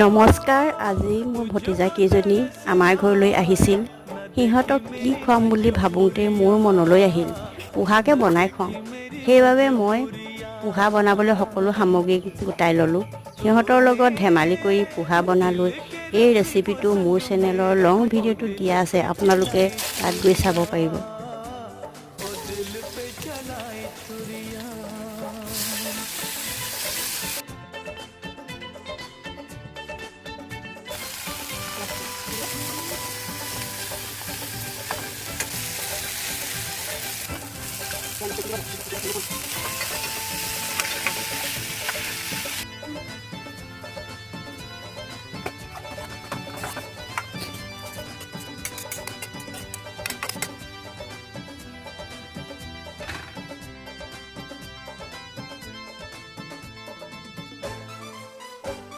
নমস্কাৰ। আজি মোৰ ভতিজা কেইজনী আমাৰ ঘৰলৈ আহিছিল। সিহঁতক কি খুৱাম বুলি ভাবোঁতে মোৰ মনলৈ আহিল পোহাকে বনাই খুৱাওঁ। সেইবাবে মই পোহা বনাবলৈ সকলো সামগ্ৰী গোটাই ল'লোঁ। সিহঁতৰ লগত ধেমালি কৰি পোহা বনালোঁ। এই ৰেচিপিটো মোৰ চেনেলৰ লং ভিডিঅ'টো দিয়া আছে, আপোনালোকে তাত গৈ চাব পাৰিব।